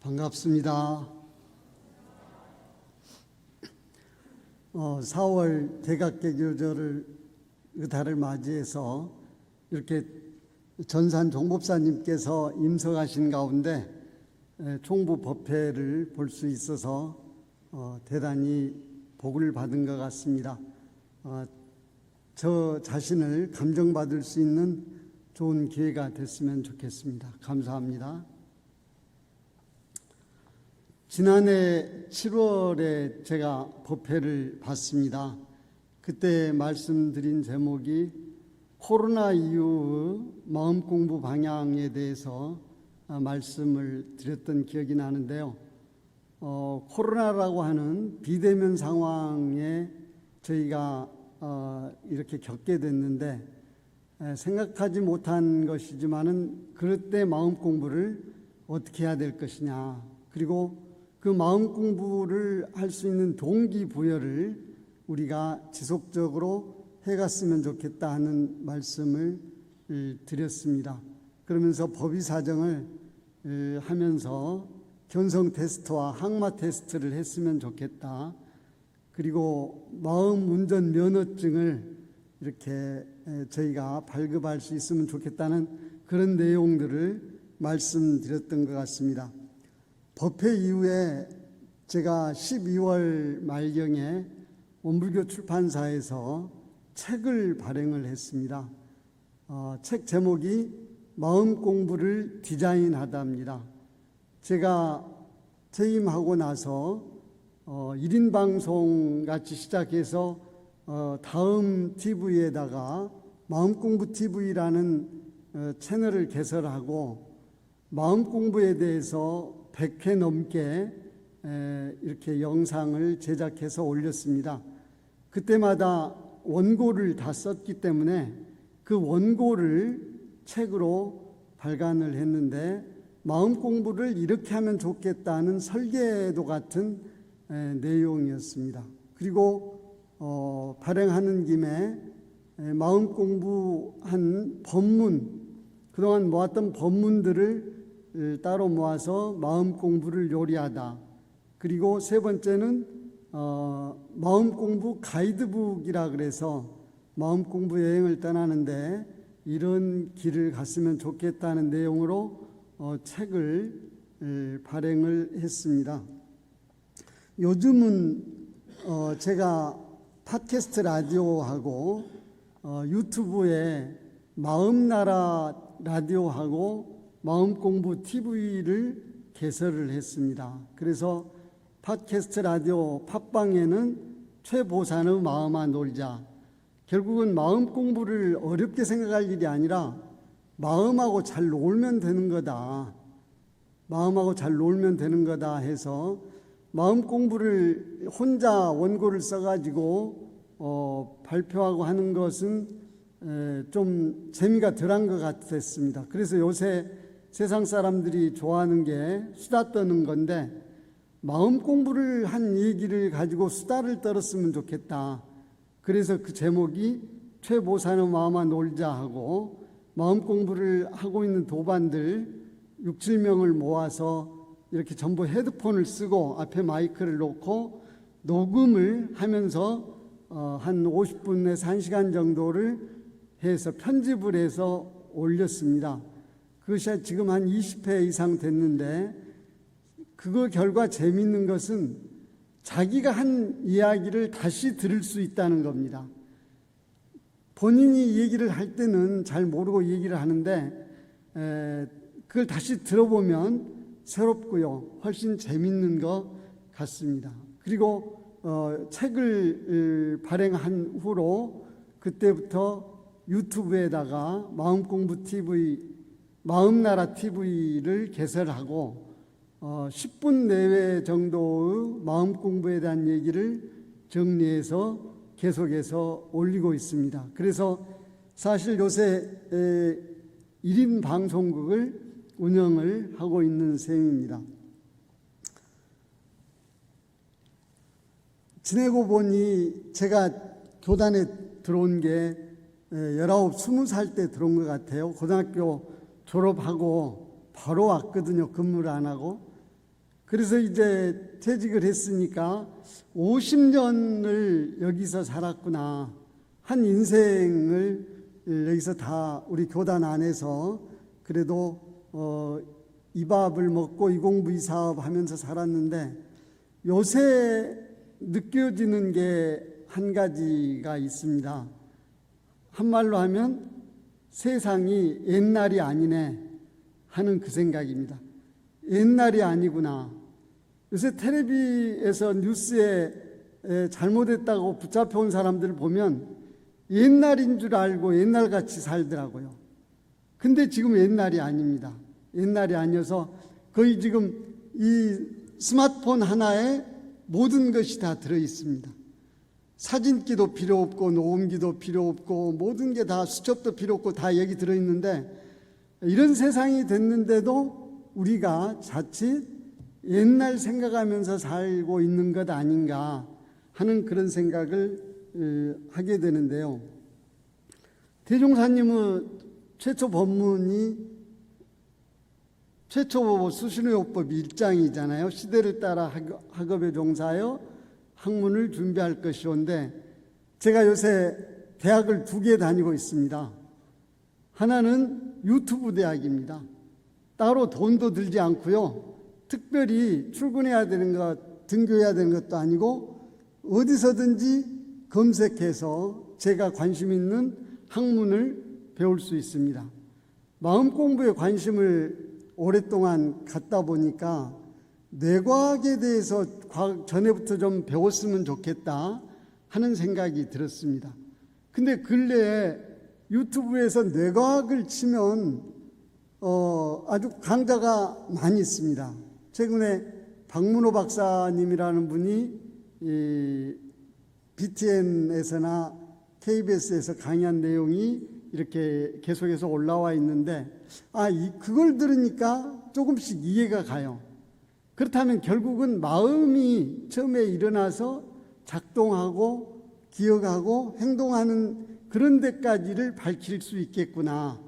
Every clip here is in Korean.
반갑습니다. 4월 개각개교절을 달을 맞이해서 이렇게 전산 종법사님께서 임석하신 가운데 총부 법회를 볼 수 있어서 대단히 복을 받은 것 같습니다. 저 자신을 감정받을 수 있는 좋은 기회가 됐으면 좋겠습니다. 감사합니다. 지난해 7월에 제가 법회를 봤습니다. 그때 말씀드린 제목이 코로나 이후의 마음공부 방향에 대해서 말씀을 드렸던 기억이 나는데요. 코로나라고 하는 비대면 상황에 저희가 이렇게 겪게 됐는데 생각하지 못한 것이지만은 그럴 때 마음 공부를 어떻게 해야 될 것이냐, 그리고 그 마음 공부를 할 수 있는 동기부여를 우리가 지속적으로 해갔으면 좋겠다 하는 말씀을 드렸습니다. 그러면서 법의 사정을 하면서 견성 테스트와 항마 테스트를 했으면 좋겠다. 그리고 마음 운전 면허증을 이렇게 저희가 발급할 수 있으면 좋겠다는 그런 내용들을 말씀드렸던 것 같습니다. 법회 이후에 제가 12월 말경에 원불교 출판사에서 책을 발행을 했습니다. 책 제목이 마음 공부를 디자인하다입니다. 제가 퇴임하고 나서 1인 방송 같이 시작해서 다음 TV에다가 마음공부 TV라는 채널을 개설하고 마음 공부에 대해서 100회 넘게 이렇게 영상을 제작해서 올렸습니다. 그때마다 원고를 다 썼기 때문에 그 원고를 책으로 발간을 했는데 마음 공부를 이렇게 하면 좋겠다는 설계도 같은 내용이었습니다. 그리고 발행하는 김에 마음 공부한 법문, 그동안 모았던 법문들을 따로 모아서 마음 공부를 요리하다. 그리고 세 번째는 마음 공부 가이드북이라 그래서 마음 공부 여행을 떠나는데 이런 길을 갔으면 좋겠다는 내용으로 책을 발행을 했습니다. 요즘은 제가 팟캐스트 라디오하고 유튜브에 마음나라 라디오하고 마음공부 TV를 개설을 했습니다. 그래서 팟캐스트 라디오 팟빵에는 최보산의 마음아 놀자, 결국은 마음 공부를 어렵게 생각할 일이 아니라 마음하고 잘 놀면 되는 거다, 마음하고 잘 놀면 되는 거다 해서 마음 공부를 혼자 원고를 써가지고 발표하고 하는 것은 좀 재미가 덜한 것 같았습니다. 그래서 요새 세상 사람들이 좋아하는 게 수다 떠는 건데 마음 공부를 한 얘기를 가지고 수다를 떨었으면 좋겠다. 그래서 그 제목이 최보산의 마음아 놀자 하고, 마음 공부를 하고 있는 도반들 6, 7명을 모아서 이렇게 전부 헤드폰을 쓰고 앞에 마이크를 놓고 녹음을 하면서 한 50분에서 1시간 정도를 해서 편집을 해서 올렸습니다. 그것이 지금 한 20회 이상 됐는데, 그거 결과 재미있는 것은 자기가 한 이야기를 다시 들을 수 있다는 겁니다. 본인이 얘기를 할 때는 잘 모르고 얘기를 하는데 그걸 다시 들어보면 새롭고요, 훨씬 재미있는 것 같습니다. 그리고 책을 발행한 후로 그때부터 유튜브에다가 마음공부 TV, 마음나라 TV를 개설하고 10분 내외 정도의 마음 공부에 대한 얘기를 정리해서 계속해서 올리고 있습니다. 그래서 사실 요새 1인 방송국을 운영을 하고 있는 셈입니다. 지내고 보니 제가 교단에 들어온 게 19, 20살 때 들어온 것 같아요. 고등학교 졸업하고 바로 왔거든요. 근무를 안 하고. 그래서 이제 퇴직을 했으니까 50년을 여기서 살았구나. 한 인생을 여기서 다 우리 교단 안에서 그래도 이 밥을 먹고 이 공부 이 사업 하면서 살았는데, 요새 느껴지는 게 한 가지가 있습니다. 한말로 하면 세상이 옛날이 아니네 하는 그 생각입니다. 옛날이 아니구나. 요새 텔레비에서 뉴스에 잘못했다고 붙잡혀온 사람들을 보면 옛날인 줄 알고 옛날같이 살더라고요. 근데 지금 옛날이 아닙니다. 옛날이 아니어서 거의 지금 이 스마트폰 하나에 모든 것이 다 들어있습니다. 사진기도 필요 없고 녹음기도 필요 없고 모든 게 다 수첩도 필요 없고 다 여기 들어있는데, 이런 세상이 됐는데도 우리가 자칫 옛날 생각하면서 살고 있는 것 아닌가 하는 그런 생각을 하게 되는데요. 대종사님은 최초 법문이 최초 수신호요법 1장이잖아요. 시대를 따라 학업에 종사하여 학문을 준비할 것이온데, 제가 요새 대학을 2개 다니고 있습니다. 하나는 유튜브 대학입니다. 따로 돈도 들지 않고요. 특별히 출근해야 되는 것, 등교해야 되는 것도 아니고 어디서든지 검색해서 제가 관심 있는 학문을 배울 수 있습니다. 마음 공부에 관심을 오랫동안 갖다 보니까 뇌과학에 대해서 전에부터 좀 배웠으면 좋겠다 하는 생각이 들었습니다. 근데 근래에 유튜브에서 뇌과학을 치면 아주 강좌가 많이 있습니다. 최근에 박문호 박사님이라는 분이 BTN에서나 KBS에서 강의한 내용이 이렇게 계속해서 올라와 있는데, 그걸 들으니까 조금씩 이해가 가요. 그렇다면 결국은 마음이 처음에 일어나서 작동하고 기억하고 행동하는 그런 데까지를 밝힐 수 있겠구나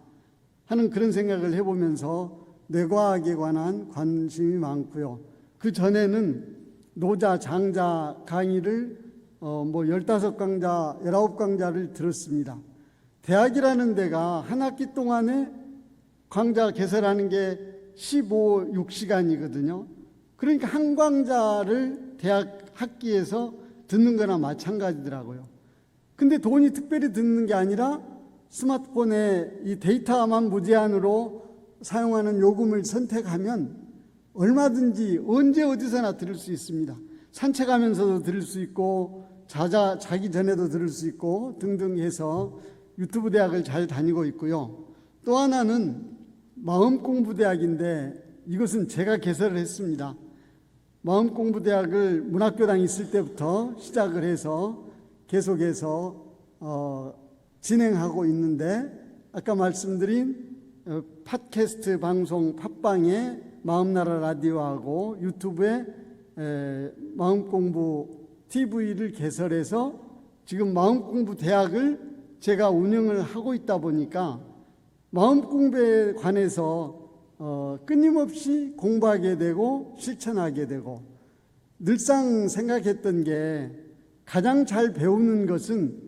하는 그런 생각을 해보면서 뇌과학에 관한 관심이 많고요. 그 전에는 노자, 장자 강의를 15강좌, 19강좌를 들었습니다. 대학이라는 데가 한 학기 동안에 강좌 개설하는 게 6시간이거든요. 그러니까 한 강좌를 대학 학기에서 듣는 거나 마찬가지더라고요. 근데 돈이 특별히 듣는 게 아니라 스마트폰에 이 데이터만 무제한으로 사용하는 요금을 선택하면 얼마든지 언제 어디서나 들을 수 있습니다. 산책하면서도 들을 수 있고 자기 전에도 들을 수 있고 등등 해서 유튜브 대학을 잘 다니고 있고요. 또 하나는 마음공부대학인데 이것은 제가 개설을 했습니다. 마음공부대학을 문학교당에 있을 때부터 시작을 해서 계속해서 진행하고 있는데, 아까 말씀드린 팟캐스트 방송 팟빵에 마음나라 라디오하고 유튜브에 마음공부 TV를 개설해서 지금 마음공부대학을 제가 운영을 하고 있다 보니까 마음공부에 관해서 끊임없이 공부하게 되고 실천하게 되고, 늘상 생각했던 게 가장 잘 배우는 것은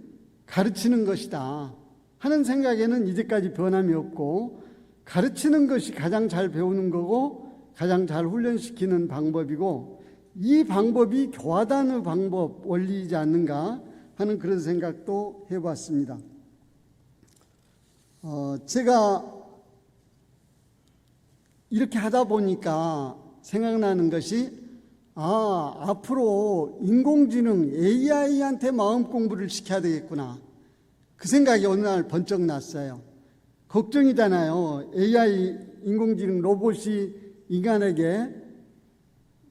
가르치는 것이다 하는 생각에는 이제까지 변함이 없고, 가르치는 것이 가장 잘 배우는 거고 가장 잘 훈련시키는 방법이고, 이 방법이 교화단의 방법 원리이지 않는가 하는 그런 생각도 해봤습니다. 제가 이렇게 하다 보니까 생각나는 것이, 앞으로 인공지능 AI한테 마음 공부를 시켜야 되겠구나, 그 생각이 어느 날 번쩍 났어요. 걱정이잖아요. AI 인공지능 로봇이 인간에게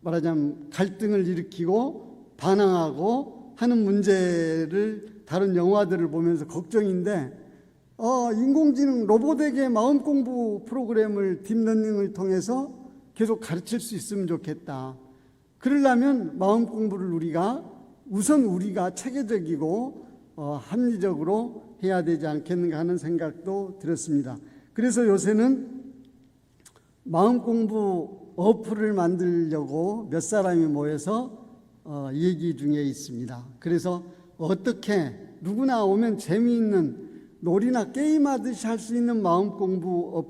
말하자면 갈등을 일으키고 반항하고 하는 문제를 다른 영화들을 보면서 걱정인데, 인공지능 로봇에게 마음 공부 프로그램을 딥러닝을 통해서 계속 가르칠 수 있으면 좋겠다. 그러려면 마음 공부를 우리가 체계적이고 합리적으로 해야 되지 않겠는가 하는 생각도 들었습니다. 그래서 요새는 마음 공부 어플을 만들려고 몇 사람이 모여서 얘기 중에 있습니다. 그래서 어떻게 누구나 오면 재미있는 놀이나 게임하듯이 할 수 있는 마음 공부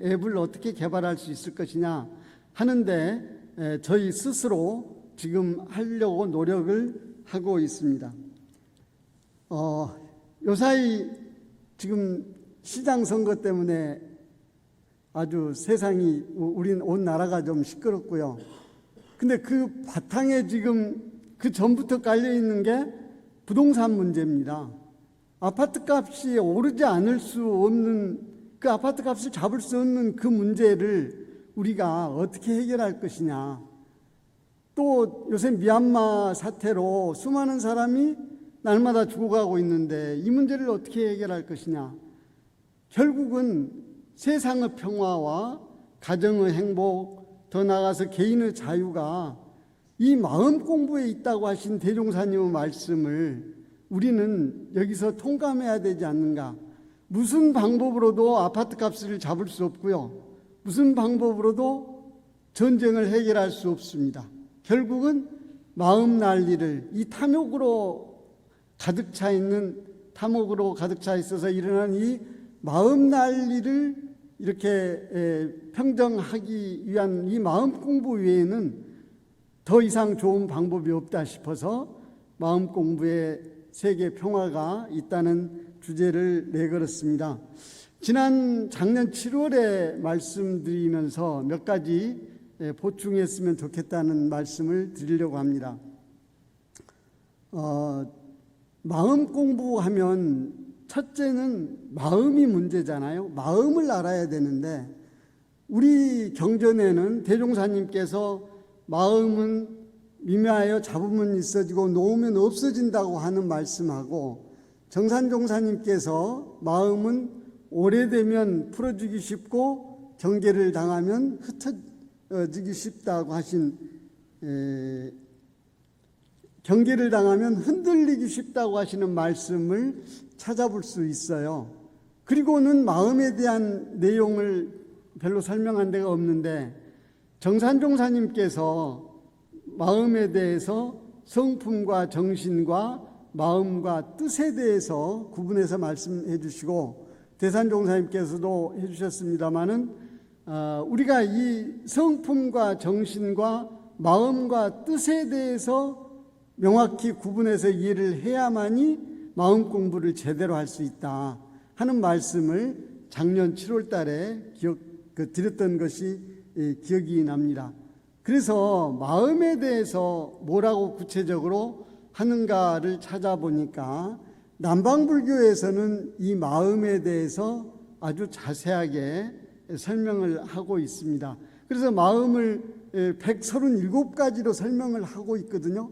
앱을 어떻게 개발할 수 있을 것이냐 하는데 저희 스스로 지금 하려고 노력을 하고 있습니다. 요사이 지금 시장 선거 때문에 아주 세상이 우린 온 나라가 좀 시끄럽고요. 근데 그 바탕에 지금 그 전부터 깔려 있는 게 부동산 문제입니다. 아파트 값이 오르지 않을 수 없는 그 아파트 값을 잡을 수 없는 그 문제를 우리가 어떻게 해결할 것이냐. 또 요새 미얀마 사태로 수많은 사람이 날마다 죽어가고 있는데 이 문제를 어떻게 해결할 것이냐. 결국은 세상의 평화와 가정의 행복, 더 나아가서 개인의 자유가 이 마음 공부에 있다고 하신 대종사님의 말씀을 우리는 여기서 통감해야 되지 않는가. 무슨 방법으로도 아파트 값을 잡을 수 없고요. 무슨 방법으로도 전쟁을 해결할 수 없습니다. 결국은 마음 난리를 이 탐욕으로 가득 차 있어서 일어난 이 마음 난리를 이렇게 평정하기 위한 이 마음 공부 외에는 더 이상 좋은 방법이 없다 싶어서 마음 공부에 세계 평화가 있다는 주제를 내걸었습니다. 작년 7월에 말씀드리면서 몇 가지 보충했으면 좋겠다는 말씀을 드리려고 합니다. 마음 공부하면 첫째는 마음이 문제잖아요. 마음을 알아야 되는데 우리 경전에는 대종사님께서 마음은 미묘하여 잡으면 있어지고 놓으면 없어진다고 하는 말씀하고 정산종사님께서 마음은 오래되면 풀어주기 쉽고 경계를 당하면 흩어지기 쉽다고 하신 경계를 당하면 흔들리기 쉽다고 하시는 말씀을 찾아볼 수 있어요. 그리고는 마음에 대한 내용을 별로 설명한 데가 없는데 정산종사님께서 마음에 대해서 성품과 정신과 마음과 뜻에 대해서 구분해서 말씀해 주시고 대산종사님께서도 해주셨습니다마는 우리가 이 성품과 정신과 마음과 뜻에 대해서 명확히 구분해서 이해를 해야만이 마음 공부를 제대로 할 수 있다 하는 말씀을 작년 7월 달에 드렸던 것이 기억이 납니다. 그래서 마음에 대해서 뭐라고 구체적으로 하는가를 찾아보니까 남방불교에서는 이 마음에 대해서 아주 자세하게 설명을 하고 있습니다. 그래서 마음을 137가지로 설명을 하고 있거든요.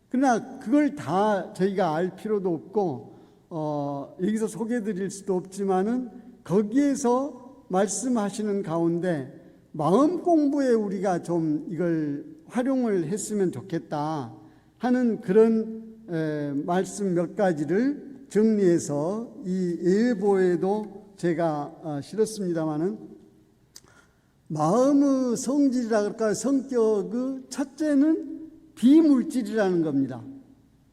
그러나 그걸 다 저희가 알 필요도 없고 여기서 소개해 드릴 수도 없지만은 거기에서 말씀하시는 가운데 마음 공부에 우리가 좀 이걸 활용을 했으면 좋겠다 하는 그런 말씀 몇 가지를 정리해서 이 예보에도 제가 실었습니다마는 마음의 성질이라 그럴까요? 성격의 첫째는 비물질이라는 겁니다.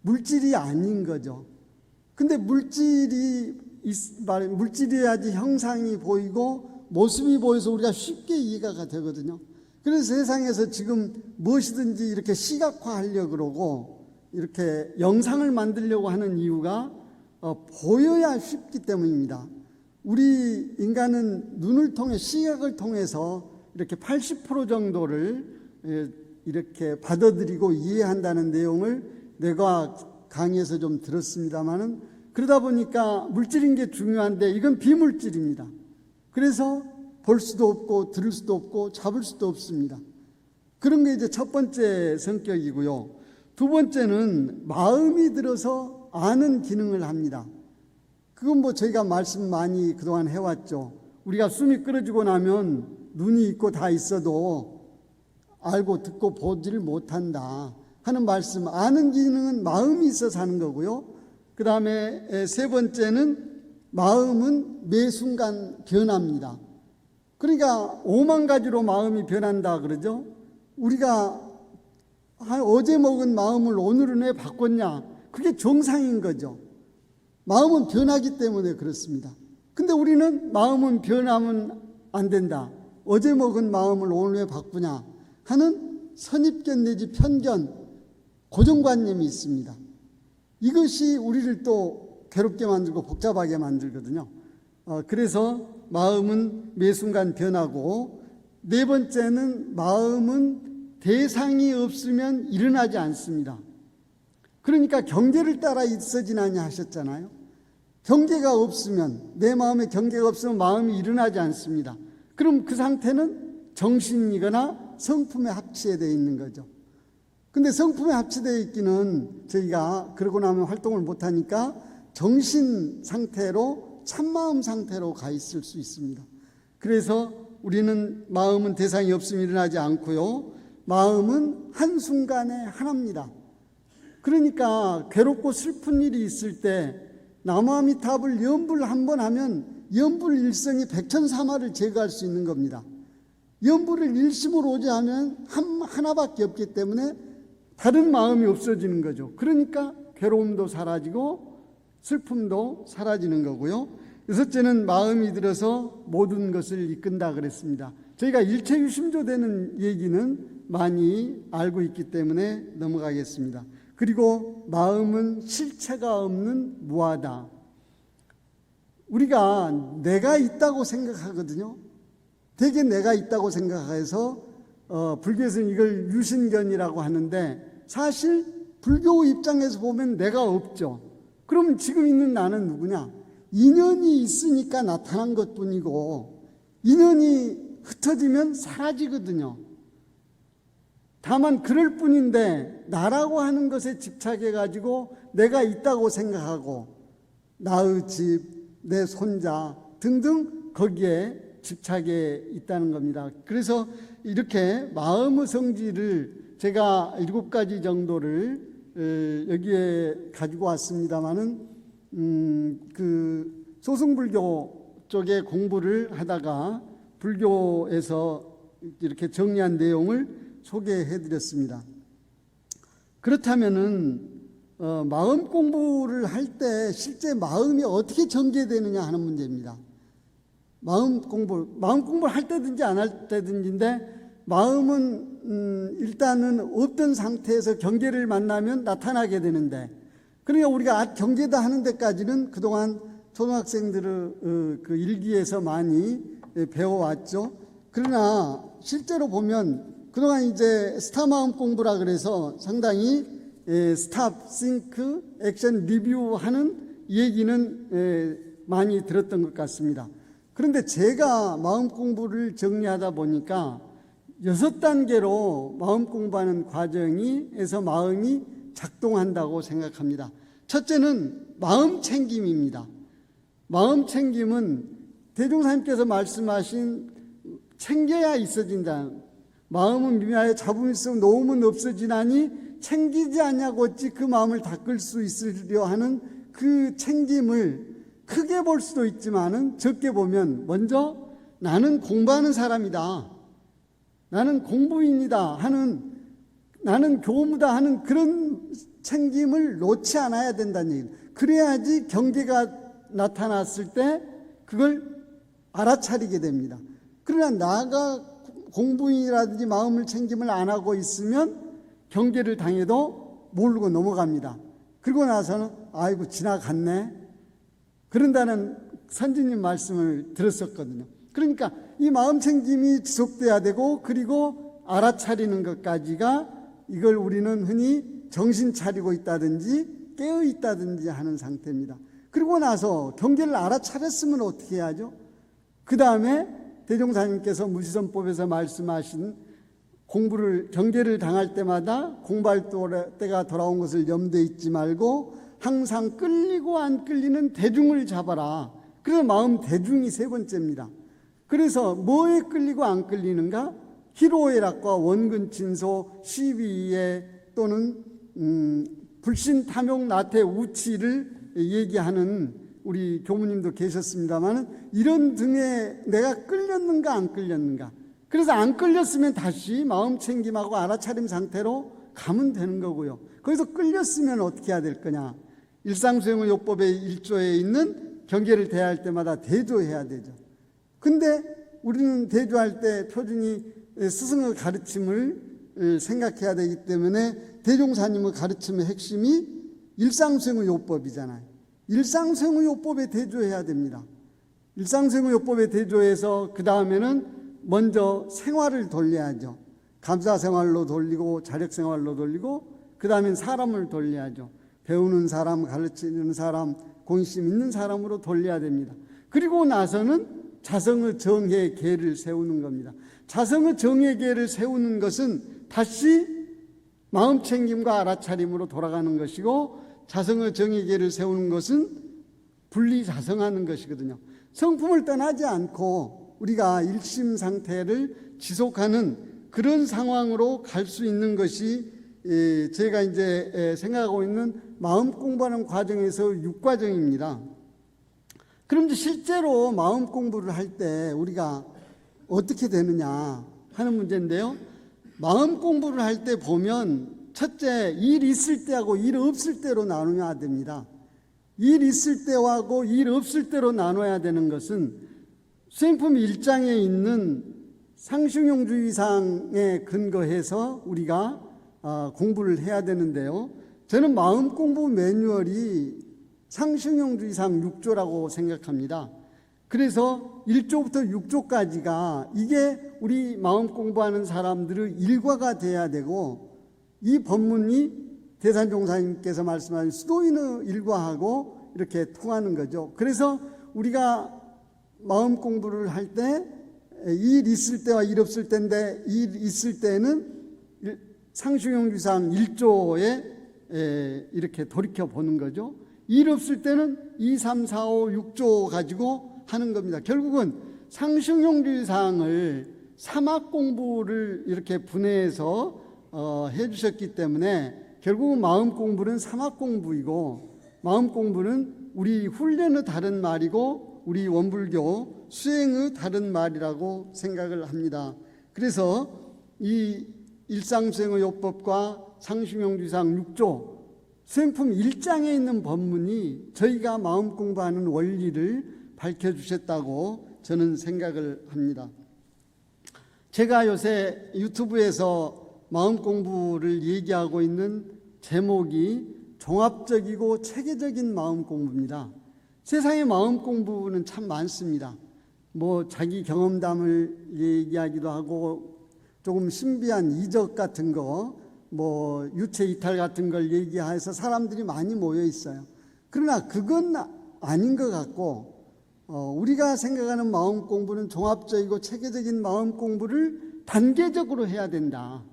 물질이 아닌 거죠. 근데 물질이야지 형상이 보이고 모습이 보여서 우리가 쉽게 이해가 되거든요. 그래서 세상에서 지금 무엇이든지 이렇게 시각화하려고 그러고 이렇게 영상을 만들려고 하는 이유가 보여야 쉽기 때문입니다. 우리 인간은 눈을 통해 시각을 통해서 이렇게 80% 정도를 이렇게 받아들이고 이해한다는 내용을 내가 강의에서 좀 들었습니다만은 그러다 보니까 물질인 게 중요한데 이건 비물질입니다. 그래서 볼 수도 없고 들을 수도 없고 잡을 수도 없습니다. 그런 게 이제 첫 번째 성격이고요. 두 번째는 마음이 들어서 아는 기능을 합니다. 그건 뭐 저희가 말씀 많이 그동안 해왔죠. 우리가 숨이 끊어지고 나면 눈이 있고 다 있어도 알고 듣고 보지를 못한다 하는 말씀. 아는 기능은 마음이 있어서 하는 거고요. 그 다음에 세 번째는 마음은 매 순간 변합니다. 그러니까 5만 가지로 마음이 변한다 그러죠. 우리가 어제 먹은 마음을 오늘은 왜 바꿨냐? 그게 정상인 거죠. 마음은 변하기 때문에 그렇습니다. 근데 우리는 마음은 변하면 안 된다. 어제 먹은 마음을 오늘 왜 바꾸냐 하는 선입견 내지 편견, 고정관념이 있습니다. 이것이 우리를 또 괴롭게 만들고 복잡하게 만들거든요. 그래서 마음은 매 순간 변하고, 네 번째는 마음은 대상이 없으면 일어나지 않습니다. 그러니까 경계를 따라 있어지나냐 하셨잖아요. 경계가 없으면, 내 마음에 경계가 없으면 마음이 일어나지 않습니다. 그럼 그 상태는 정신이거나 성품에 합치되어 있는 거죠. 근데 성품에 합치되어 있기는 저희가 그러고 나면 활동을 못하니까 정신 상태로, 참마음 상태로 가 있을 수 있습니다. 그래서 우리는 마음은 대상이 없으면 일어나지 않고요, 마음은 한순간에 하나입니다. 그러니까 괴롭고 슬픈 일이 있을 때 나무아미탑을 연불 한 번 하면 연불일성이 백천사마를 제거할 수 있는 겁니다. 연불을 일심으로 오지 하면 하나밖에 없기 때문에 다른 마음이 없어지는 거죠. 그러니까 괴로움도 사라지고 슬픔도 사라지는 거고요. 여섯째는 마음이 들어서 모든 것을 이끈다 그랬습니다. 저희가 일체유심조되는 얘기는 많이 알고 있기 때문에 넘어가겠습니다. 그리고 마음은 실체가 없는 무하다. 우리가 내가 있다고 생각하거든요. 되게 내가 있다고 생각해서 불교에서는 이걸 유신견이라고 하는데, 사실 불교 입장에서 보면 내가 없죠. 그럼 지금 있는 나는 누구냐? 인연이 있으니까 나타난 것뿐이고, 인연이 흩어지면 사라지거든요. 다만 그럴 뿐인데, 나라고 하는 것에 집착해가지고 내가 있다고 생각하고, 나의 집, 내 손자 등등 거기에 집착해 있다는 겁니다. 그래서 이렇게 마음의 성질을 제가 7가지 정도를 여기에 가지고 왔습니다마는 그 소승불교 쪽에 공부를 하다가 불교에서 이렇게 정리한 내용을 소개해 드렸습니다. 그렇다면은 마음 공부를 할 때 실제 마음이 어떻게 전개되느냐 하는 문제입니다. 마음 공부를 할 때든지 안 할 때든지인데, 마음은 일단은 없던 상태에서 경계를 만나면 나타나게 되는데, 그러니까 우리가 경계다 하는 데까지는 그동안 초등학생들의 그 일기에서 많이 배워왔죠. 그러나 실제로 보면 그동안 이제 스타 마음 공부라 그래서 상당히 스탑, 싱크, 액션, 리뷰 하는 얘기는 많이 들었던 것 같습니다. 그런데 제가 마음 공부를 정리하다 보니까 6단계로 마음 공부하는 과정에서 마음이 작동한다고 생각합니다. 첫째는 마음 챙김입니다. 마음 챙김은 대종사님께서 말씀하신 챙겨야 있어진다. 마음은 미미하여 잡음이 있어 놓으면 없어지나니 챙기지 않냐고 어찌 그 마음을 닦을 수 있으려 하는 그 챙김을 크게 볼 수도 있지만은 적게 보면, 먼저 나는 공부하는 사람이다, 나는 공부인이다 하는, 나는 교무다 하는 그런 챙김을 놓지 않아야 된다는 얘기입니다. 그래야지 경계가 나타났을 때 그걸 알아차리게 됩니다. 그러나 나가 공부인이라든지 마음을 챙김을 안 하고 있으면 경계를 당해도 모르고 넘어갑니다. 그러고 나서는 아이고 지나갔네, 그런다는 선지님 말씀을 들었었거든요. 그러니까 이 마음 챙김이 지속돼야 되고, 그리고 알아차리는 것까지가, 이걸 우리는 흔히 정신 차리고 있다든지 깨어 있다든지 하는 상태입니다. 그러고 나서 경계를 알아차렸으면 어떻게 해야죠? 그 다음에 대종사님께서 무지선법에서 말씀하신 경계를 당할 때마다 공부할 때가 돌아온 것을 염두에 있지 말고 항상 끌리고 안 끌리는 대중을 잡아라. 그래서 마음 대중이 세 번째입니다. 그래서 뭐에 끌리고 안 끌리는가? 희로애락과 원근친소, 시비에 또는 불신, 탐욕, 나태, 우치를 얘기하는 우리 교무님도 계셨습니다만 이런 등에 내가 끌렸는가 안 끌렸는가. 그래서 안 끌렸으면 다시 마음 챙김하고 알아차림 상태로 가면 되는 거고요. 거기서 끌렸으면 어떻게 해야 될 거냐. 일상수행의 요법의 1조에 있는 경계를 대할 때마다 대조해야 되죠. 근데 우리는 대조할 때 표준이 스승의 가르침을 생각해야 되기 때문에 대종사님의 가르침의 핵심이 일상수행의 요법이잖아요. 일상수행의 요법에 대조해야 됩니다. 일상수행의 요법에 대조해서 그 다음에는 먼저 생활을 돌려야죠. 감사생활로 돌리고 자력생활로 돌리고 그 다음엔 사람을 돌려야죠. 배우는 사람, 가르치는 사람, 공심 있는 사람으로 돌려야 됩니다. 그리고 나서는 자성의 정의 계를 세우는 겁니다. 자성의 정의 계를 세우는 것은 다시 마음 챙김과 알아차림으로 돌아가는 것이고, 자성의 정의 계를 세우는 것은 분리자성하는 것이거든요. 성품을 떠나지 않고 우리가 일심 상태를 지속하는 그런 상황으로 갈 수 있는 것이 제가 이제 생각하고 있는 마음 공부하는 과정에서 6과정입니다. 그럼 실제로 마음 공부를 할 때 우리가 어떻게 되느냐 하는 문제인데요. 마음 공부를 할 때 보면 첫째, 일 있을 때하고 일 없을 때로 나눠야 됩니다. 일 있을 때하고 일 없을 때로 나눠야 되는 것은 수행품 1장에 있는 상승용주의상에 근거해서 우리가 공부를 해야 되는데요. 저는 마음 공부 매뉴얼이 상승용주의상 6조라고 생각합니다. 그래서 1조부터 6조까지가 이게 우리 마음 공부하는 사람들의 일과가 돼야 되고, 이 법문이 대산종사님께서 말씀하신 수도인의 일과하고 이렇게 통하는 거죠. 그래서 우리가 마음 공부를 할 때 일 있을 때와 일 없을 때인데, 일 있을 때는 상승용주의상 1조에 이렇게 돌이켜 보는 거죠. 일 없을 때는 2, 3, 4, 5, 6조 가지고 하는 겁니다. 결국은 상승용주의상을 사막 공부를 이렇게 분해해서 해주셨기 때문에 결국은 마음 공부는 사막 공부이고, 마음 공부는 우리 훈련의 다른 말이고 우리 원불교 수행의 다른 말이라고 생각을 합니다. 그래서 이 일상수행의 요법과 상승용주의상 6조 수행품 1장에 있는 법문이 저희가 마음 공부하는 원리를 밝혀주셨다고 저는 생각을 합니다. 제가 요새 유튜브에서 마음 공부를 얘기하고 있는 제목이 종합적이고 체계적인 마음 공부입니다. 세상에 마음 공부는 참 많습니다. 뭐 자기 경험담을 얘기하기도 하고, 조금 신비한 이적 같은 거, 뭐 유체 이탈 같은 걸 얘기해서 사람들이 많이 모여 있어요. 그러나 그건 아닌 것 같고, 우리가 생각하는 마음 공부는 종합적이고 체계적인 마음 공부를 단계적으로 해야 된다.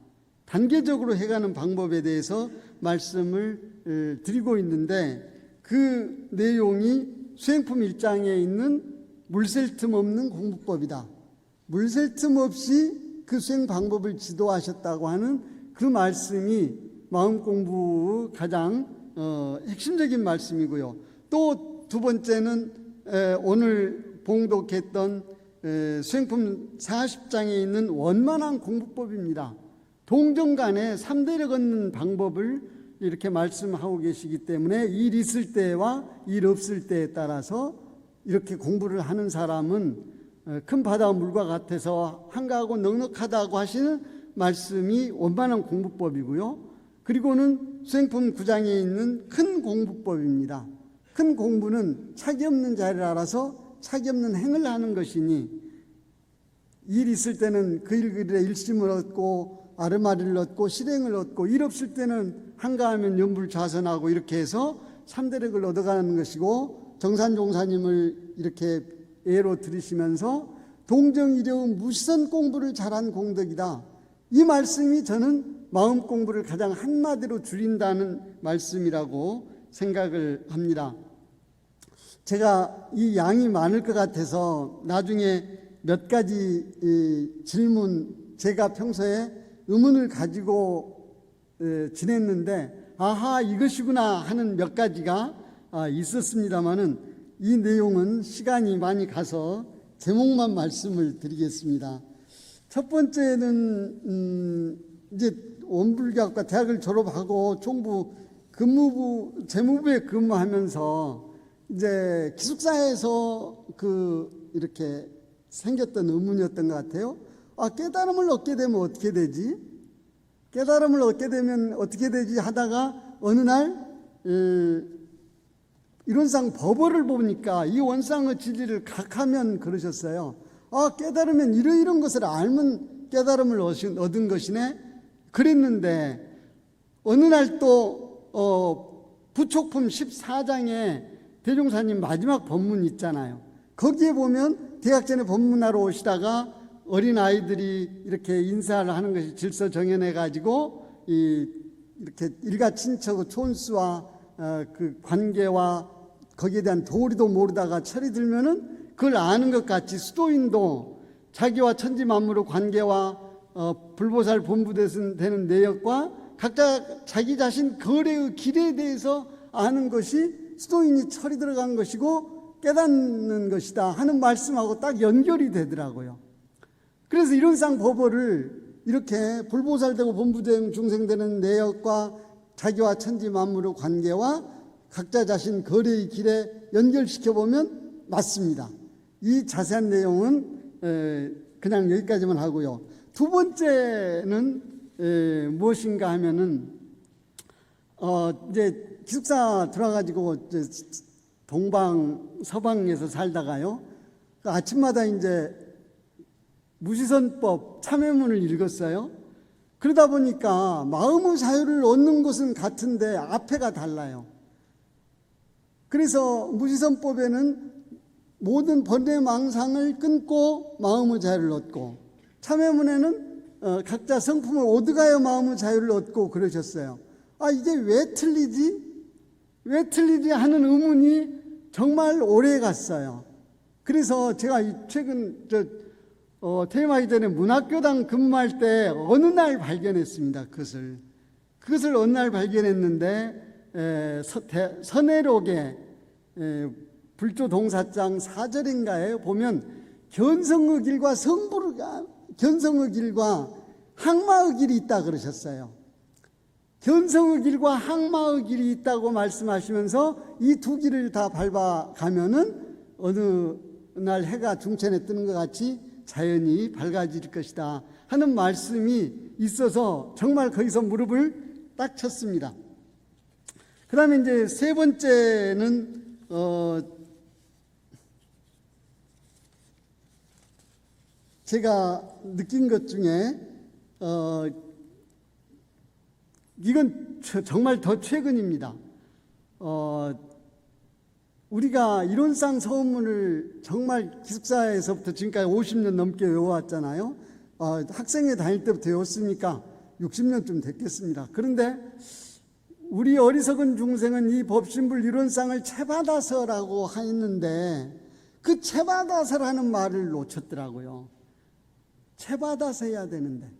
단계적으로 해가는 방법에 대해서 말씀을 드리고 있는데, 그 내용이 수행품 1장에 있는 물샐 틈 없는 공부법이다. 물샐 틈 없이 그 수행 방법을 지도하셨다고 하는 그 말씀이 마음 공부의 가장 핵심적인 말씀이고요. 또 두 번째는 오늘 봉독했던 수행품 40장에 있는 원만한 공부법입니다. 동정간에 3대를 걷는 방법을 이렇게 말씀하고 계시기 때문에 일 있을 때와 일 없을 때에 따라서 이렇게 공부를 하는 사람은 큰 바다 물과 같아서 한가하고 넉넉하다고 하시는 말씀이 원만한 공부법이고요. 그리고는 수행품 9장에 있는 큰 공부법입니다. 큰 공부는 차기 없는 자리를 알아서 차기 없는 행을 하는 것이니, 일 있을 때는 그 일에 일심을 얻고 아르마리를 얻고 실행을 얻고, 일 없을 때는 한가하면 연불자선하고 이렇게 해서 삼대력을 얻어가는 것이고, 정산종사님을 이렇게 예로 들으시면서 동정이려운 무시선 공부를 잘한 공덕이다. 이 말씀이 저는 마음 공부를 가장 한마디로 줄인다는 말씀이라고 생각을 합니다. 제가 이 양이 많을 것 같아서 나중에 몇 가지 질문, 제가 평소에 의문을 가지고 지냈는데 아하 이것이구나 하는 몇 가지가 있었습니다마는, 이 내용은 시간이 많이 가서 제목만 말씀을 드리겠습니다. 첫 번째는 이제 원불교학과 대학을 졸업하고 총부 재무부에 근무하면서 이제 기숙사에서 이렇게 생겼던 의문이었던 것 같아요. 깨달음을 얻게 되면 어떻게 되지? 깨달음을 얻게 되면 어떻게 되지? 하다가 어느 날 이론상 법어를 보니까 이 원상의 진리를 각하면 그러셨어요. 깨달으면 이런 것을 알면 깨달음을 얻은 것이네. 그랬는데 어느 날 또 부촉품 14장에 대종사님 마지막 법문 있잖아요. 거기에 보면 대학전에 법문하러 오시다가 어린아이들이 이렇게 인사를 하는 것이 질서 정연해 가지고 이렇게 일가친척의 촌수와 그 관계와 거기에 대한 도리도 모르다가 철이 들면은 그걸 아는 것 같이 수도인도 자기와 천지 만물의 관계와 불보살 본부되는 내역과 각자 자기 자신 거래의 길에 대해서 아는 것이 수도인이 철이 들어간 것이고 깨닫는 것이다 하는 말씀하고 딱 연결이 되더라고요. 그래서 이론상 법어를 이렇게 불보살되고 본부되는 중생되는 내역과 자기와 천지 만물의 관계와 각자 자신 거래의 길에 연결시켜보면 맞습니다. 이 자세한 내용은 그냥 여기까지만 하고요. 두 번째는 무엇인가 하면은 이제 기숙사 들어가지고 동방 서방에서 살다가요. 아침마다 이제 무시선법 참회문을 읽었어요. 그러다 보니까 마음의 자유를 얻는 것은 같은데 앞에가 달라요. 그래서 무시선법에는 모든 번뇌망상을 끊고 마음의 자유를 얻고, 참회문에는 각자 성품을 얻어가야 마음의 자유를 얻고 그러셨어요. 이게 왜 틀리지? 왜 틀리지 하는 의문이 정말 오래 갔어요. 그래서 제가 최근 퇴임하기 전에 문학교당 근무할 때 어느 날 발견했습니다. 그것을 어느 날 발견했는데 선해록의 불조 동사장 4절인가에 보면 견성의 길과 견성의 길과 항마의 길이 있다 그러셨어요. 견성의 길과 항마의 길이 있다고 말씀하시면서 이 두 길을 다 밟아가면은 어느 날 해가 중천에 뜨는 것 같이 자연이 밝아질 것이다 하는 말씀이 있어서 정말 거기서 무릎을 딱 쳤습니다. 그 다음에 이제 세 번째는 제가 느낀 것 중에 이건 정말 더 최근입니다. 우리가 이론상 서문을 정말 기숙사에서부터 지금까지 50년 넘게 외워왔잖아요. 학생회 다닐 때부터 외웠으니까 60년쯤 됐겠습니다. 그런데 우리 어리석은 중생은 이 법신불 이론상을 채받아서라고 했는데 그 채받아서라는 말을 놓쳤더라고요. 채받아서 해야 되는데.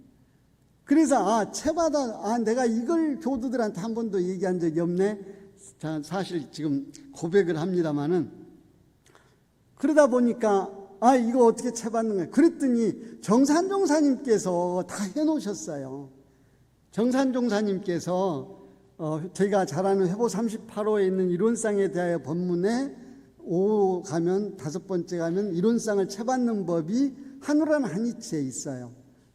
그래서 내가 이걸 교도들한테 한 번도 얘기한 적이 없네. 사실 지금 고백을 합니다마는, 그러다 보니까 이거 어떻게 채받는 거야? 그랬더니 정산종사님께서 다 해놓으셨어요. 정산종사님께서 저희가 잘 아는 회보 38호에 있는 이론상에 대하여 법문에 5 가면 5번째 가면 이론상을 채받는 법이 한우란 한이치에 있어요.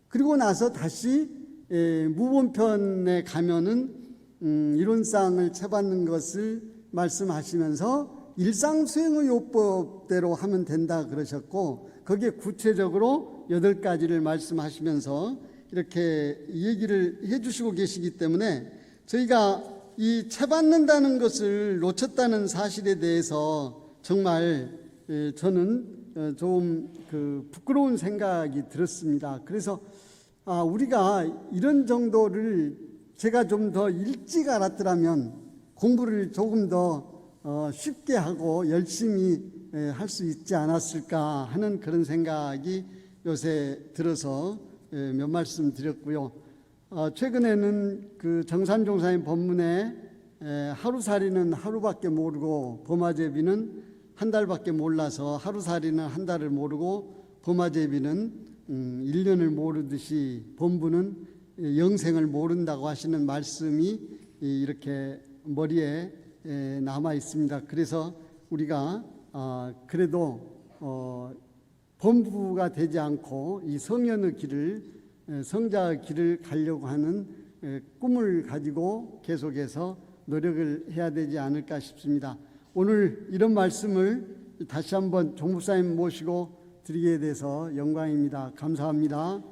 그리고 나서 다시 무본편에 가면은 이론상을 채받는 것을 말씀하시면서 일상수행의 요법대로 하면 된다 그러셨고, 거기에 구체적으로 8가지를 말씀하시면서 이렇게 얘기를 해주시고 계시기 때문에 저희가 이 채받는다는 것을 놓쳤다는 사실에 대해서 정말 저는 좀 부끄러운 생각이 들었습니다. 그래서 우리가 이런 정도를 제가 좀 더 일찍 알았더라면 공부를 조금 더 쉽게 하고 열심히 할 수 있지 않았을까 하는 그런 생각이 요새 들어서 몇 말씀 드렸고요. 최근에는 그 정산종사님 법문에 하루살이는 하루밖에 모르고 범아제비는 한 달밖에 몰라서 하루살이는 한 달을 모르고 범아제비는 1년을 모르듯이 범부는 영생을 모른다고 하시는 말씀이 이렇게 머리에 남아 있습니다. 그래서 우리가 그래도 범부가 되지 않고 이 성현의 길을, 성자의 길을 가려고 하는 꿈을 가지고 계속해서 노력을 해야 되지 않을까 싶습니다. 오늘 이런 말씀을 다시 한번 종 목사님 모시고 드리게 돼서 영광입니다. 감사합니다.